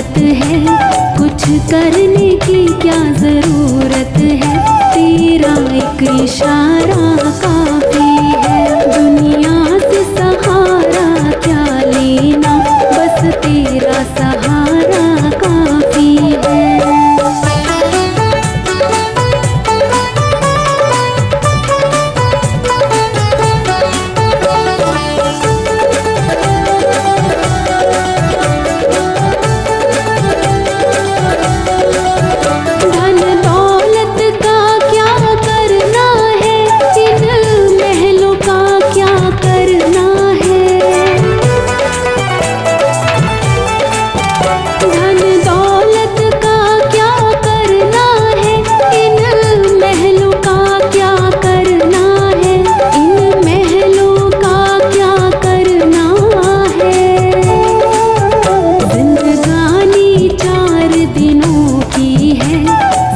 ज़रूरत है, कुछ करने की क्या ज़रूरत है, तेरा एक इशारा काफ़ी है। दुनिया से सहारा क्या लेना, बस तेरा सहारा काफ़ी है।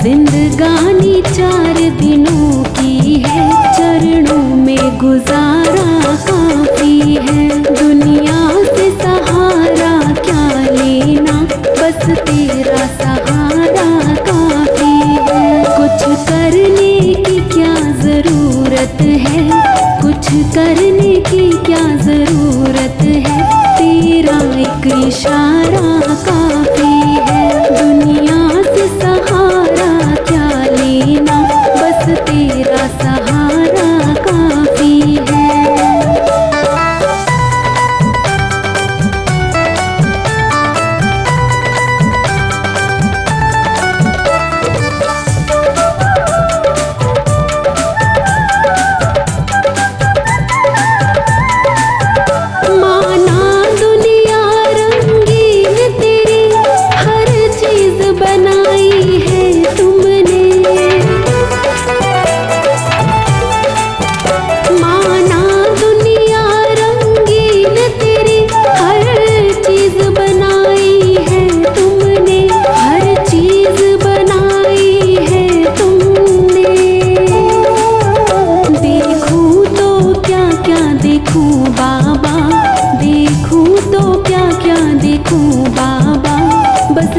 जिंदगानी 4 दिनों की है, चरणों में गुजारा काफ़ी है। दुनिया से सहारा क्या लेना, बस तेरा सहारा काफ़ी है। कुछ करने की क्या ज़रूरत है, कुछ करने की क्या ज़रूरत है, तेरा एक इशारा काफ़ी है। दुनिया से सहारा क्या लेना, बस तेरा सहारा काफ़ी है।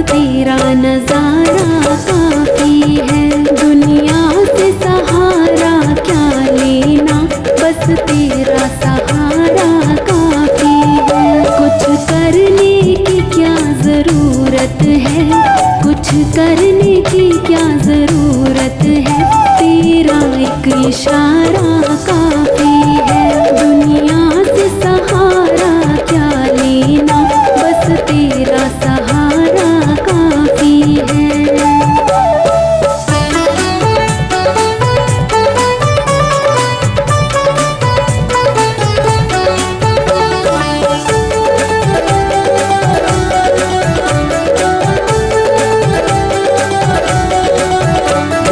तेरा नज़ारा काफ़ी है। दुनिया से सहारा क्या लेना, बस तेरा सहारा काफ़ी है। कुछ करने की क्या ज़रूरत है, कुछ करने की क्या ज़रूरत है, तेरा एक इशारा काफ़ी है। दुनिया से सहारा क्या लेना, बस तेरा सहारा काफ़ी है।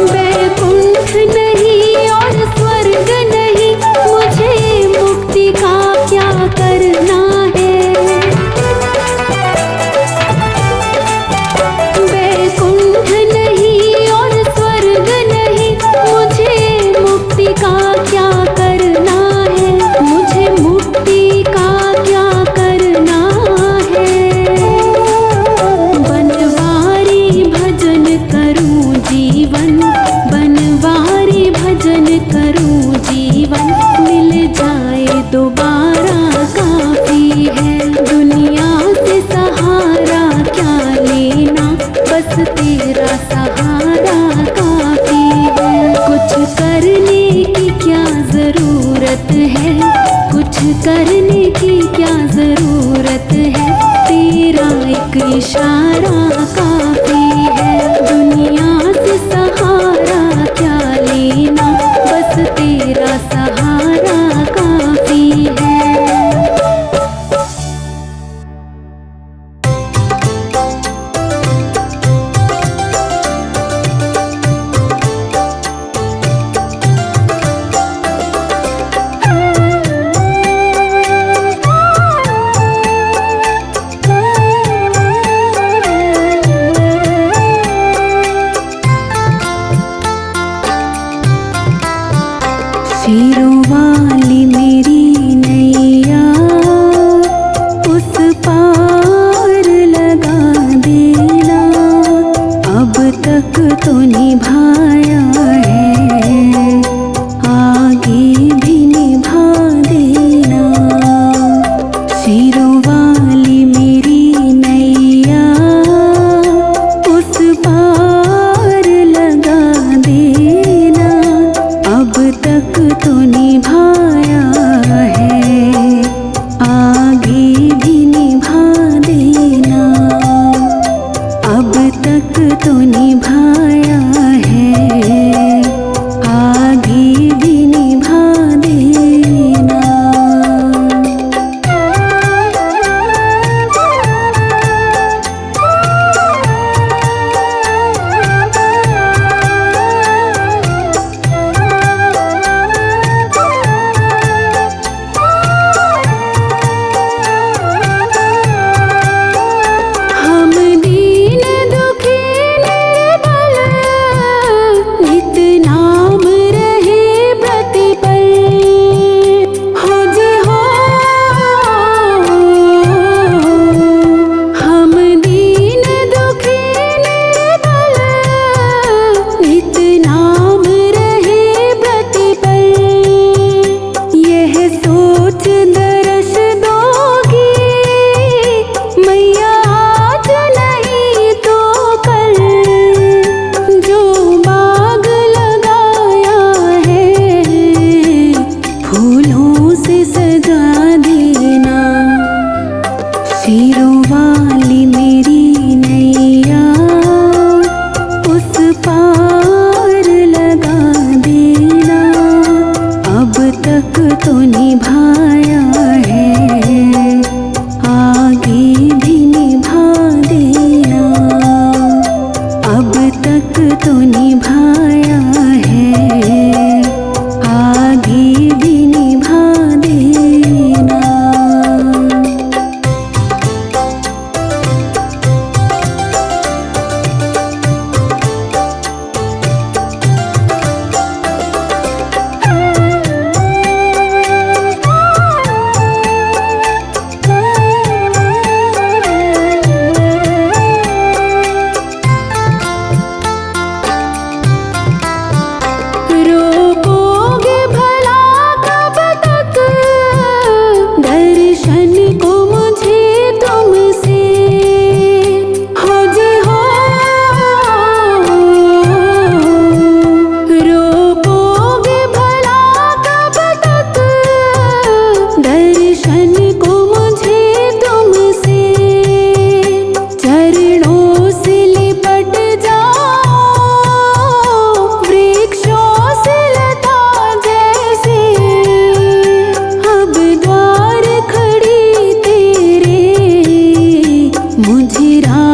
वैकुंठ नहीं और स्वर्ग नहीं, मुझे मुक्ति का क्या करना है। वैकुंठ नहीं और स्वर्ग नहीं, मुझे मुक्ति का क्या करना है, मुझे मुक्ति का क्या करना है। बनवारी भजन करूं जीवन, बनवारी भजन करूं जीवन, मिल जाए दोबारा काफ़ी है। दुनिया से सहारा क्या लेना, बस तेरा सहारा काफ़ी है। कुछ करने की क्या ज़रूरत है, कुछ करने की क्या ज़रूरत है, तेरा एक इशारा काफ़ी है। दुनिया से सहारा क्या लेना, बस तेरा सहारा काफ़ी है।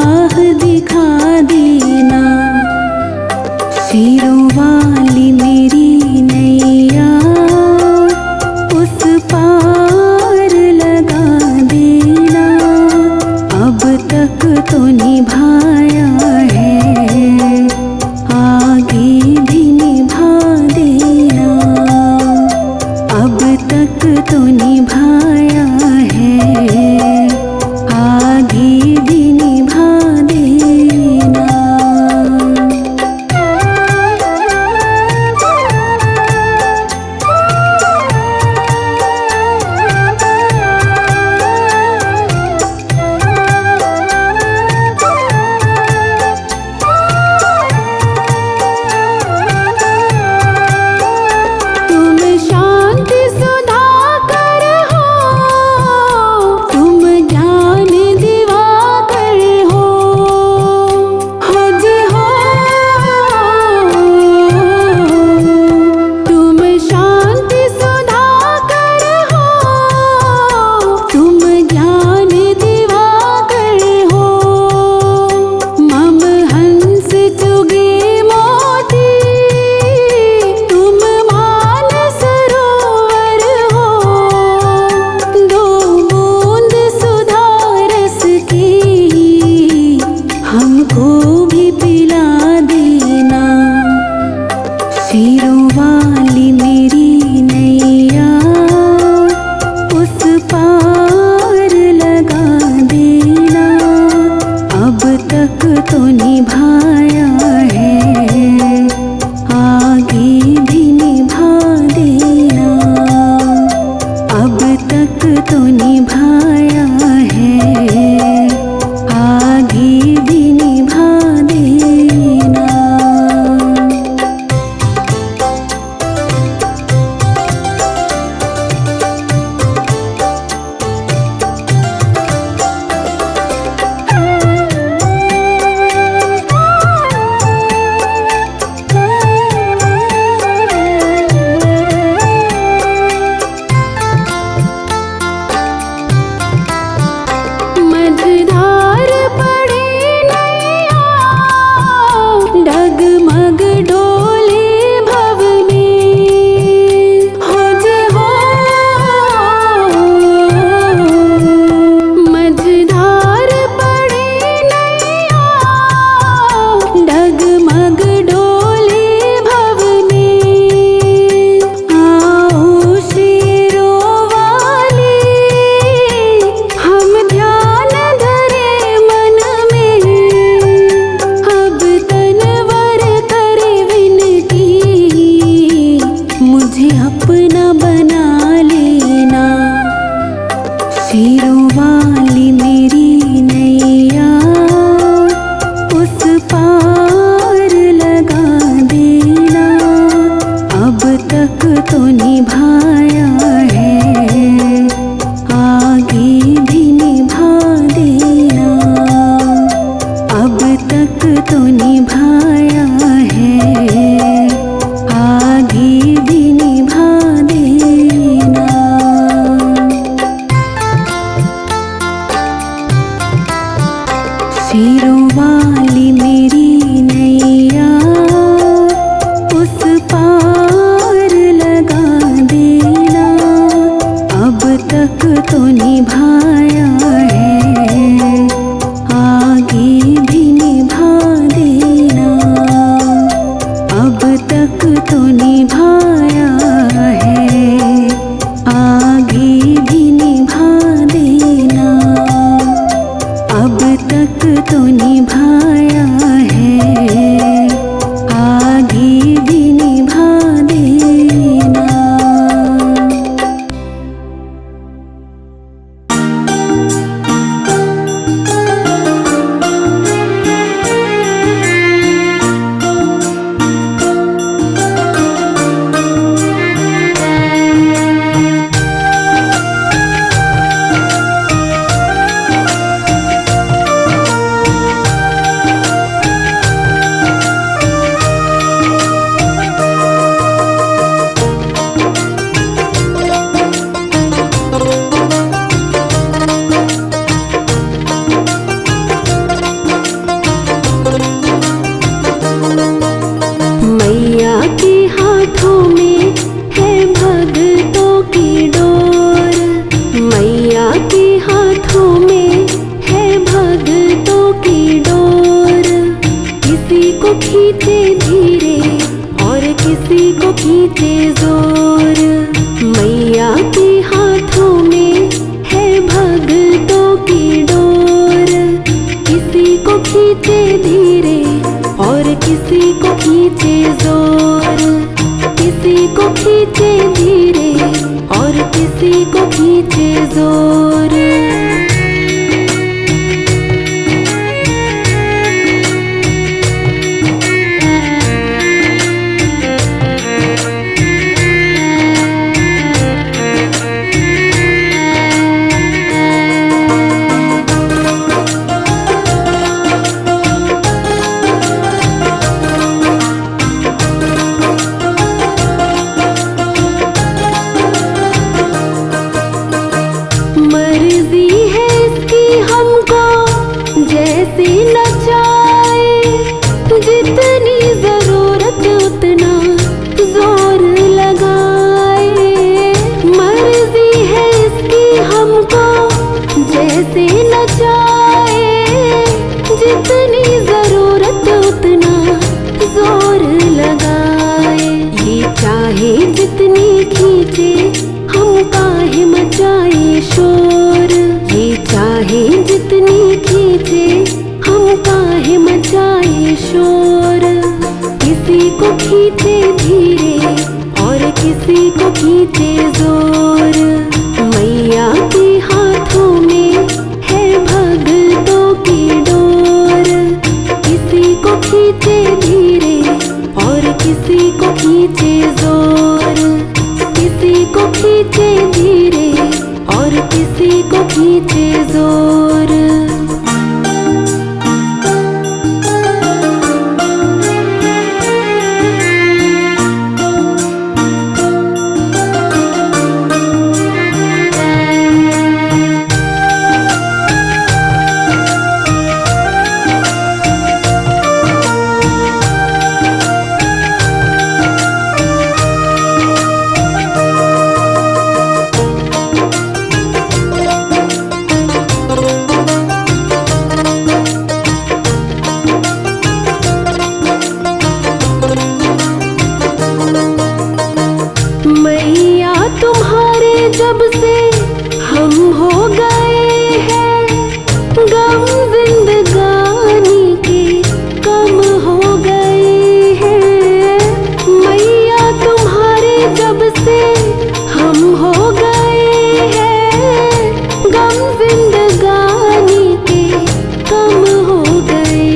राह दिखा देना। शेरों वाली मेरी नैया उस पार लगा देना। अब तक तो निभाया है, आगे भी निभा देना। अब तक तो निभाया है, आगे भी निभा देना। तुम शांति सुधाकर हो, तुम ज्ञान दिवाकर हो। जी हो, तुम शांति सुधाकर हो, तुम ज्ञान दिवाकर हो। मम हंस चुगे मोती, तुम मानस सरोवर हो। दो बूंद सुधा रस की हमको भी पिला देना। शेरों वाली मेरी नैया उस पार लगा देना। अब तक तो निभाया है, आगे भी निभा देना। अब तक तो निभाया है, आगे भी निभा देना। मझधार पड़े नैया, डगमग डोले भव में। जी हो, मझधार पड़े नैया, डगमग डोले भव में। आओ शेरों वाली, हम ध्यान धरे मन में। अब तनवर करे विनती, मुझे अपना बना लेना। शेरों वाली मेरी नैया उस पार लगा देना। अब तक तो निभाया है, आगे भी निभा देना। अब तक तो निभाया है, आगे भी निभा देना। शेरों वाली मेरी नैया उस पार लगा देना। अब तक तो निभाया है, आगे भी निभा देना। अब तक तो निभाया है, आगे भी निभा देना। अब तक तो निभाया है, आगे भी निभा देना। खींचे धीरे और किसी को खींचे जोर। मैया के हाथों में है भक्तों की डोर। किसी को खींचे धीरे और किसी को खींचे जोर। किसी को खींचे धीरे और किसी को खींचे जोर। मर्जी है इसकी हमको जैसे नचाए, जितनी जरूरत उतना जोर लगाए। मर्जी है इसकी हमको जैसे नचाए, जितनी जरूरत उतना जोर लगाए। ये चाहे जितनी खींचे हम काहे मचाए शोर। ये चाहे जितनी खींचे हम काहे मचाए शोर। किसी को खींचे धीरे और किसी को खींचे जोर। मैया के हाथों में है भक्तों की डोर। किसी को खींचे धीरे और किसी को खींचे जोर। किसी को खींचे धीरे और किसी को खींचे जोर। मैया तुम्हारे जब से हम हो गए हैं, गम जिंदगानी के कम हो गए हैं। मैया तुम्हारे जब से हम हो गए हैं, गम जिंदगानी के कम हो गए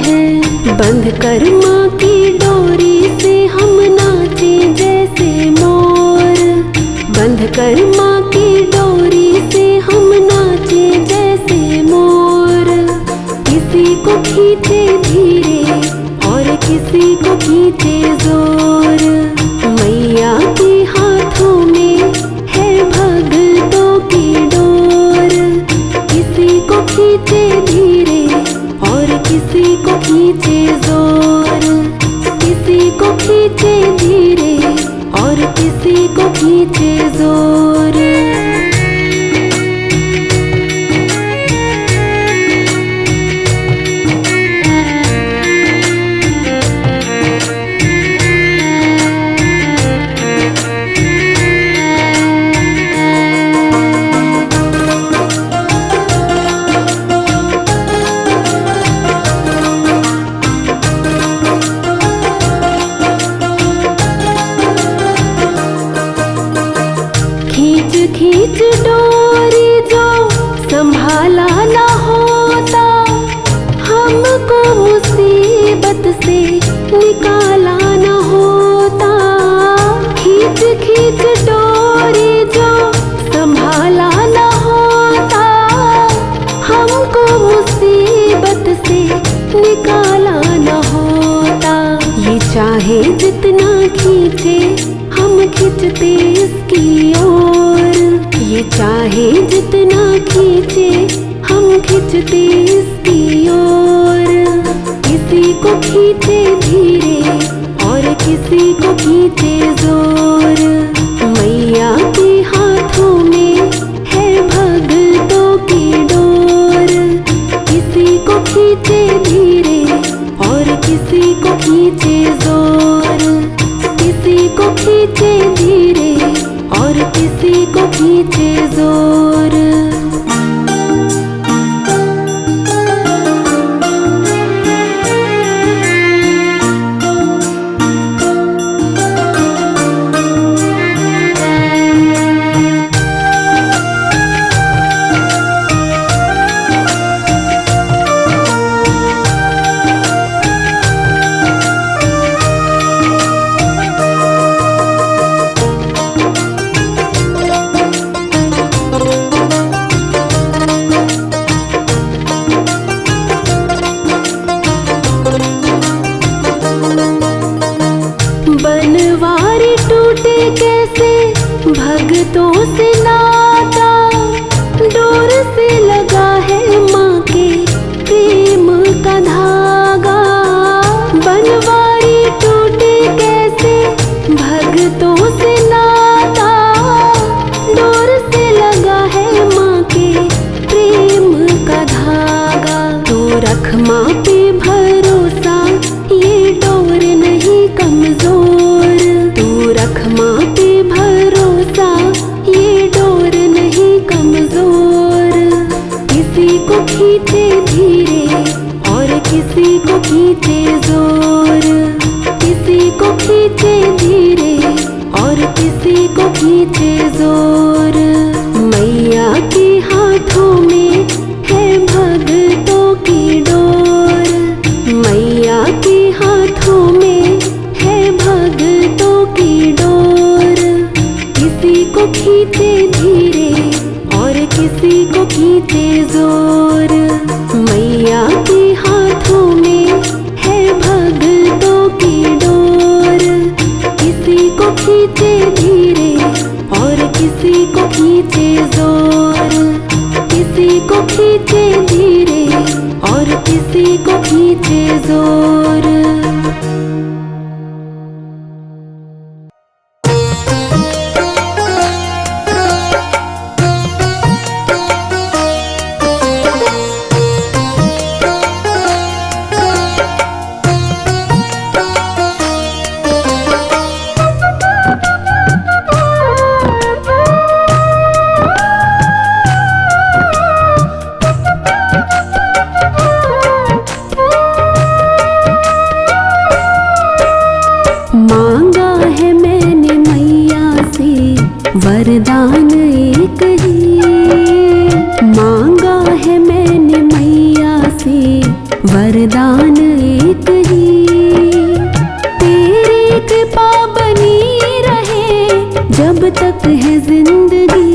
हैं। बंध कर माँ की डोरी से हम नाचे जैसे मोर। बंध कर माँ की डोरी से हम नाचे जैसे मोर। किसी को खींचे धीरे और किसी को खींचे जोर। मैया के हाथों में है भक्तों की डोर। किसी को खींचे धीरे और किसी को खींचे जोर। किसी को खींचे धीरे और किसी को खींचे जोर। खींच डोरी जो संभाला ना होता, हमको मुसीबत से निकाला ना होता। खींच खींच डोरी जो संभाला ना होता, हमको मुसीबत से निकाला ना होता। ये चाहे जितना खींचे हम खींचते इसकी ओर। ये चाहे जितना खींचे हम खींचते इसकी ओर। किसी को खींचे धीरे और किसी को खींचे जोर। मैया के हाथों में है भक्तों की डोर। किसी को खींचे धीरे और और किसी को खींचे जोर, किसी को खींचे धीरे और किसी को खींचे जोर। बनवारी टूटे कैसे भक्तों से नाता, डोर से लगा है माँ के प्रेम का धागा। बनवारी टूटे कैसे भक्तों से नाता, डोर से लगा है माँ के प्रेम का धागा। तो रख माँ पे भरोसा, ये डोर नहीं कमजोर। तू रख माँ पे भरोसा, ये डोर नहीं कमजोर। किसी को खींचे धीरे और किसी को खींचे जोर, किसी को खींचे धीरे और किसी को खींचे जोर। मैया के हाथों में है भक्तों की डोर, मैया के हाथों में है भक्तों की डोर। किसी को खींचे धीरे और किसी को खींचे जोर। मैया के हाथों में है भक्तों की डोर, किसी को खींचे धीरे और किसी को खींचे जोर, किसी को खींचे धीरे और किसी को खींचे जोर। वरदान एक ही मांगा है मैंने मैया से, वरदान एक ही। तेरी कृपा बनी रहे जब तक है जिंदगी,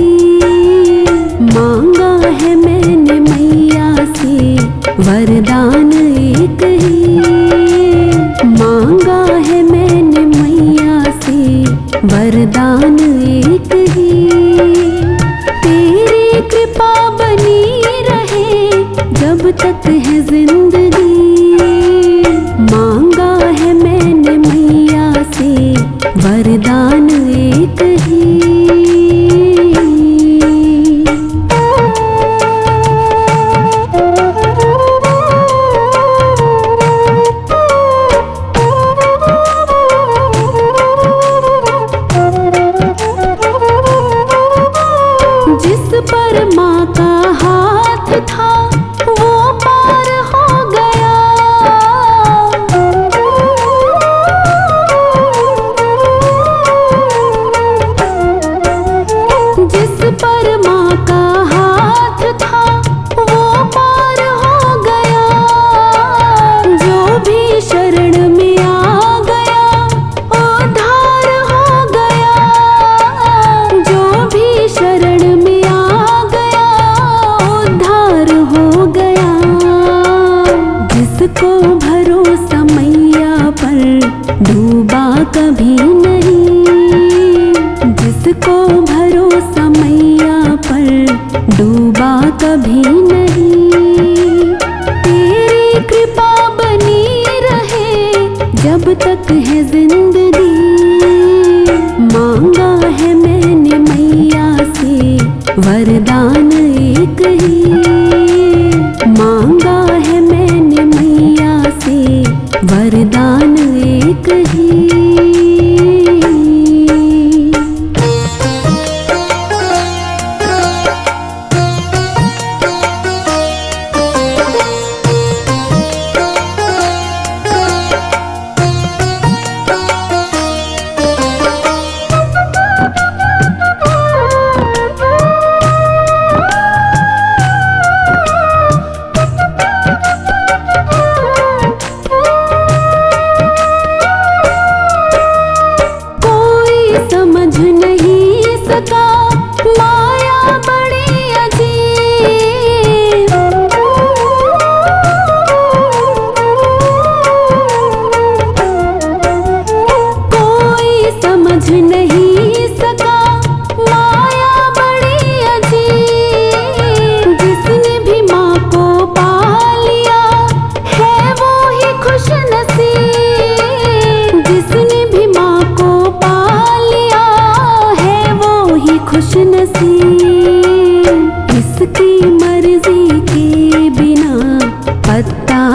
मांगा है मैंने मैया से वरदान एक ही। मांगा है मैंने मैया से वरदान एक ही। तेरी कृपा बनी रहे जब तक है जिंदगी, मांगा है मैंने मैया से वरदान एक ही।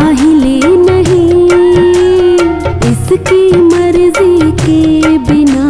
काहिले नहीं, इसकी मर्जी के बिना